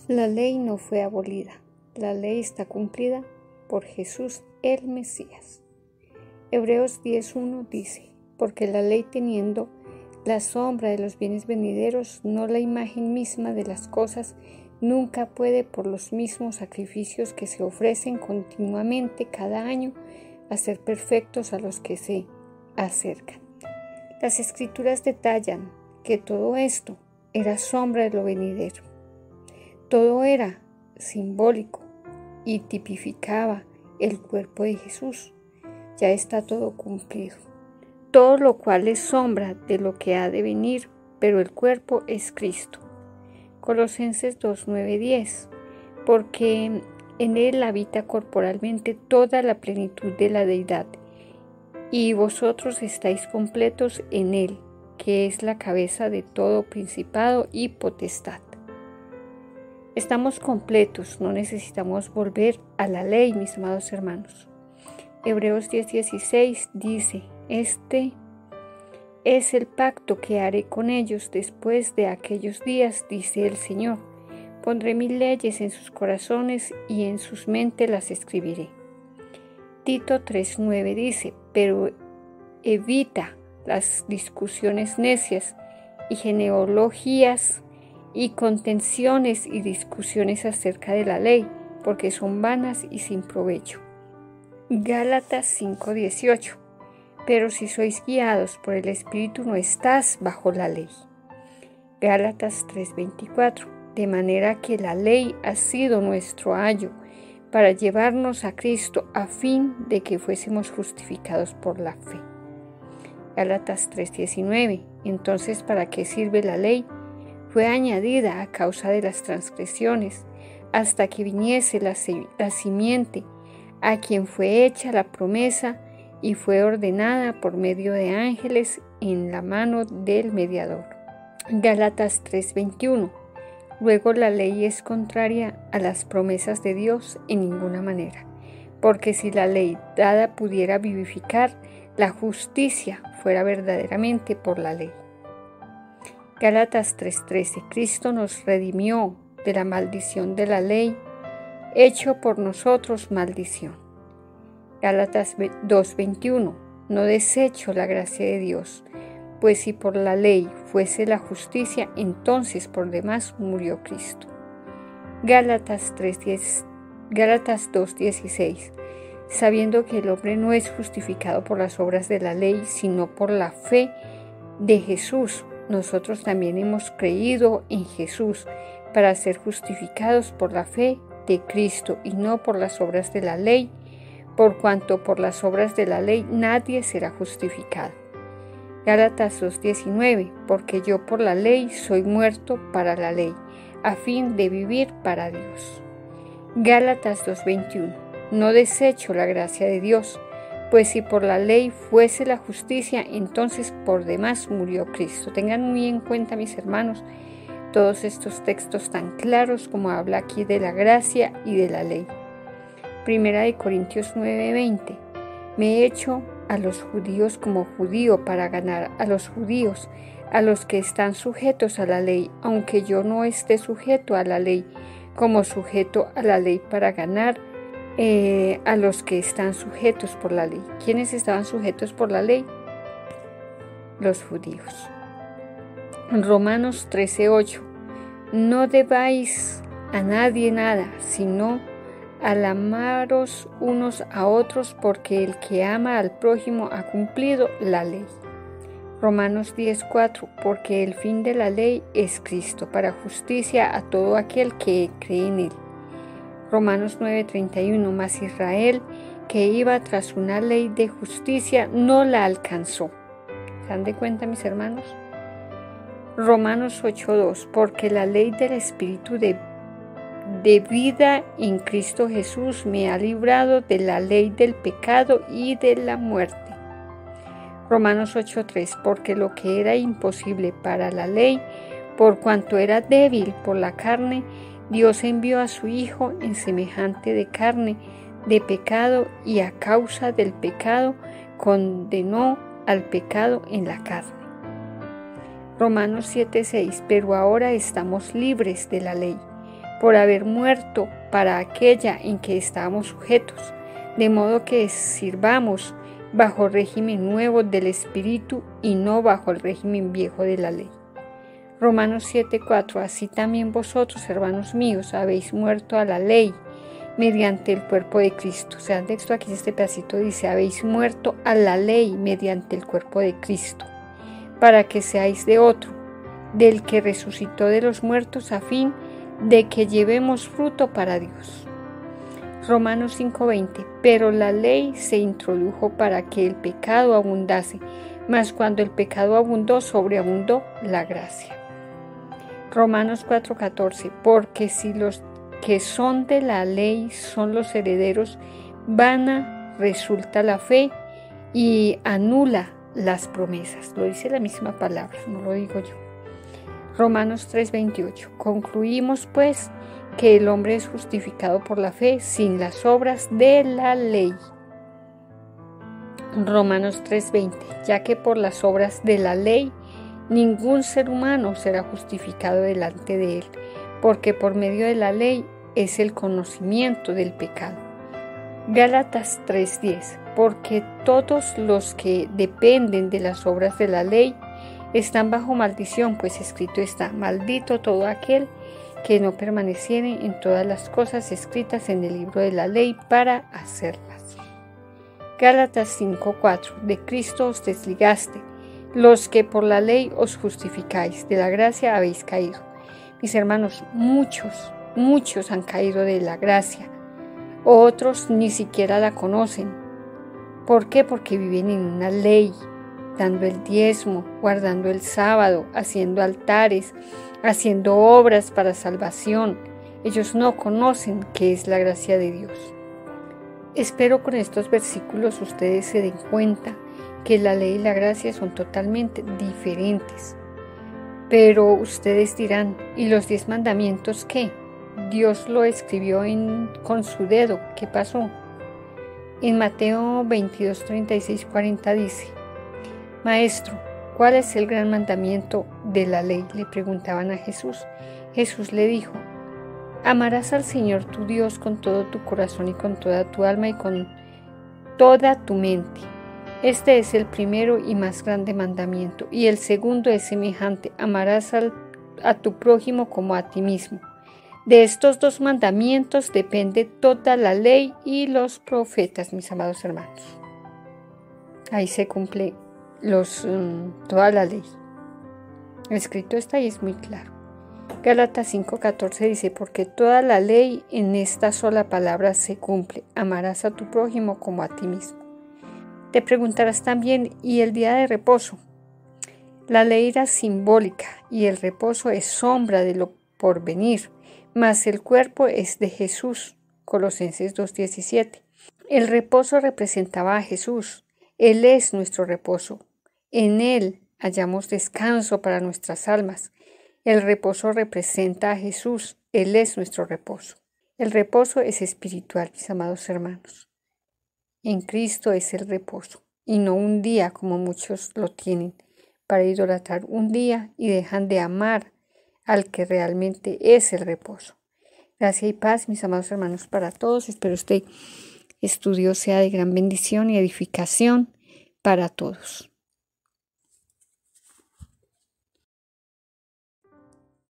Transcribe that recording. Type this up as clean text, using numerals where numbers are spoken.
La ley no fue abolida, la ley está cumplida por Jesús el Mesías. Hebreos 10:1 dice, porque la ley teniendo la sombra de los bienes venideros, no la imagen misma de las cosas, nunca puede por los mismos sacrificios que se ofrecen continuamente cada año hacer perfectos a los que se acercan. Las Escrituras detallan que todo esto era sombra de lo venidero. Todo era simbólico y tipificaba el cuerpo de Jesús. Ya está todo cumplido. Todo lo cual es sombra de lo que ha de venir, pero el cuerpo es Cristo. Colosenses 2:9-10, porque en él habita corporalmente toda la plenitud de la deidad, y vosotros estáis completos en él, que es la cabeza de todo principado y potestad. Estamos completos, no necesitamos volver a la ley, mis amados hermanos. Hebreos 10:16 dice, este es el pacto que haré con ellos después de aquellos días, dice el Señor. Pondré mis leyes en sus corazones y en sus mentes las escribiré. Tito 3:9 dice, pero evita las discusiones necias y genealogías y contenciones y discusiones acerca de la ley, porque son vanas y sin provecho. Gálatas 5:18. Pero si sois guiados por el Espíritu no estás bajo la ley. Gálatas 3:24. De manera que la ley ha sido nuestro ayo para llevarnos a Cristo a fin de que fuésemos justificados por la fe. Gálatas 3:19. Entonces, ¿para qué sirve la ley? Fue añadida a causa de las transgresiones, hasta que viniese la simiente, a quien fue hecha la promesa y fue ordenada por medio de ángeles en la mano del mediador. Gálatas 3:21. Luego la ley es contraria a las promesas de Dios en ninguna manera, porque si la ley dada pudiera vivificar, la justicia fuera verdaderamente por la ley. Gálatas 3:13. Cristo nos redimió de la maldición de la ley, hecho por nosotros maldición. Gálatas 2:21. No desecho la gracia de Dios, pues si por la ley fuese la justicia, entonces por demás murió Cristo. Gálatas 2:16. Sabiendo que el hombre no es justificado por las obras de la ley, sino por la fe de Jesús, nosotros también hemos creído en Jesús para ser justificados por la fe de Cristo y no por las obras de la ley, por cuanto por las obras de la ley nadie será justificado. Gálatas 2:19. Porque yo por la ley soy muerto para la ley, a fin de vivir para Dios. Gálatas 2:21. No desecho la gracia de Dios, pues si por la ley fuese la justicia, entonces por demás murió Cristo. Tengan muy en cuenta, mis hermanos, todos estos textos tan claros como habla aquí de la gracia y de la ley. Primera de Corintios 9:20. Me he hecho a los judíos como judío para ganar a los judíos, a los que están sujetos a la ley, aunque yo no esté sujeto a la ley, como sujeto a la ley para ganar a los que están sujetos por la ley. ¿Quiénes estaban sujetos por la ley? Los judíos. Romanos 13:8. No debáis a nadie nada, sino al amaros unos a otros, porque el que ama al prójimo ha cumplido la ley. Romanos 10:4. Porque el fin de la ley es Cristo, para justicia a todo aquel que cree en él. Romanos 9:31. Mas Israel, que iba tras una ley de justicia, no la alcanzó. ¿Se dan de cuenta, mis hermanos? Romanos 8:2. Porque la ley del Espíritu de vida en Cristo Jesús me ha librado de la ley del pecado y de la muerte. Romanos 8:3. Porque lo que era imposible para la ley, por cuanto era débil por la carne, Dios envió a su Hijo en semejante de carne de pecado, y a causa del pecado condenó al pecado en la carne. Romanos 7:6. Pero ahora estamos libres de la ley, por haber muerto para aquella en que estábamos sujetos, de modo que sirvamos bajo el régimen nuevo del Espíritu y no bajo el régimen viejo de la ley. Romanos 7:4. Así también vosotros, hermanos míos, habéis muerto a la ley mediante el cuerpo de Cristo. O sea, el texto aquí, este pedacito dice, habéis muerto a la ley mediante el cuerpo de Cristo, para que seáis de otro, del que resucitó de los muertos, a fin de que llevemos fruto para Dios. Romanos 5:20. Pero la ley se introdujo para que el pecado abundase, mas cuando el pecado abundó, sobreabundó la gracia. Romanos 4:14. Porque si los que son de la ley son los herederos, vana resulta la fe y anula las promesas. Lo dice la misma palabra, no lo digo yo. Romanos 3:28. Concluimos pues que el hombre es justificado por la fe sin las obras de la ley. Romanos 3:20. Ya que por las obras de la ley ningún ser humano será justificado delante de él, porque por medio de la ley es el conocimiento del pecado. Gálatas 3:10. Porque todos los que dependen de las obras de la ley están bajo maldición, pues escrito está, maldito todo aquel que no permaneciere en todas las cosas escritas en el libro de la ley para hacerlas. Gálatas 5:4. De Cristo os desligaste, los que por la ley os justificáis, de la gracia habéis caído. Mis hermanos, muchos han caído de la gracia, otros ni siquiera la conocen. ¿Por qué? Porque viven en una ley, dando el diezmo, guardando el sábado, haciendo altares, haciendo obras para salvación. Ellos no conocen qué es la gracia de Dios. Espero con estos versículos ustedes se den cuenta que la ley y la gracia son totalmente diferentes. Pero ustedes dirán, ¿y los 10 mandamientos qué? Dios lo escribió con su dedo. ¿Qué pasó? En Mateo 22, 36, 40 dice, Maestro, ¿cuál es el gran mandamiento de la ley? Le preguntaban a Jesús. Jesús le dijo, amarás al Señor tu Dios con todo tu corazón y con toda tu alma y con toda tu mente. Este es el primero y más grande mandamiento, y el segundo es semejante, amarás a tu prójimo como a ti mismo. De estos 2 mandamientos depende toda la ley y los profetas, mis amados hermanos. Ahí se cumple toda la ley. Escrito está y es muy claro. Gálatas 5:14 dice, porque toda la ley en esta sola palabra se cumple, amarás a tu prójimo como a ti mismo. Te preguntarás también, ¿y el día de reposo? La ley era simbólica y el reposo es sombra de lo porvenir, mas el cuerpo es de Jesús. Colosenses 2:17. El reposo representaba a Jesús. Él es nuestro reposo. En Él hallamos descanso para nuestras almas. El reposo representa a Jesús. Él es nuestro reposo. El reposo es espiritual, mis amados hermanos. En Cristo es el reposo, y no un día como muchos lo tienen, para idolatrar un día y dejan de amar al que realmente es el reposo. Gracia y paz, mis amados hermanos, para todos. Espero este estudio sea de gran bendición y edificación para todos.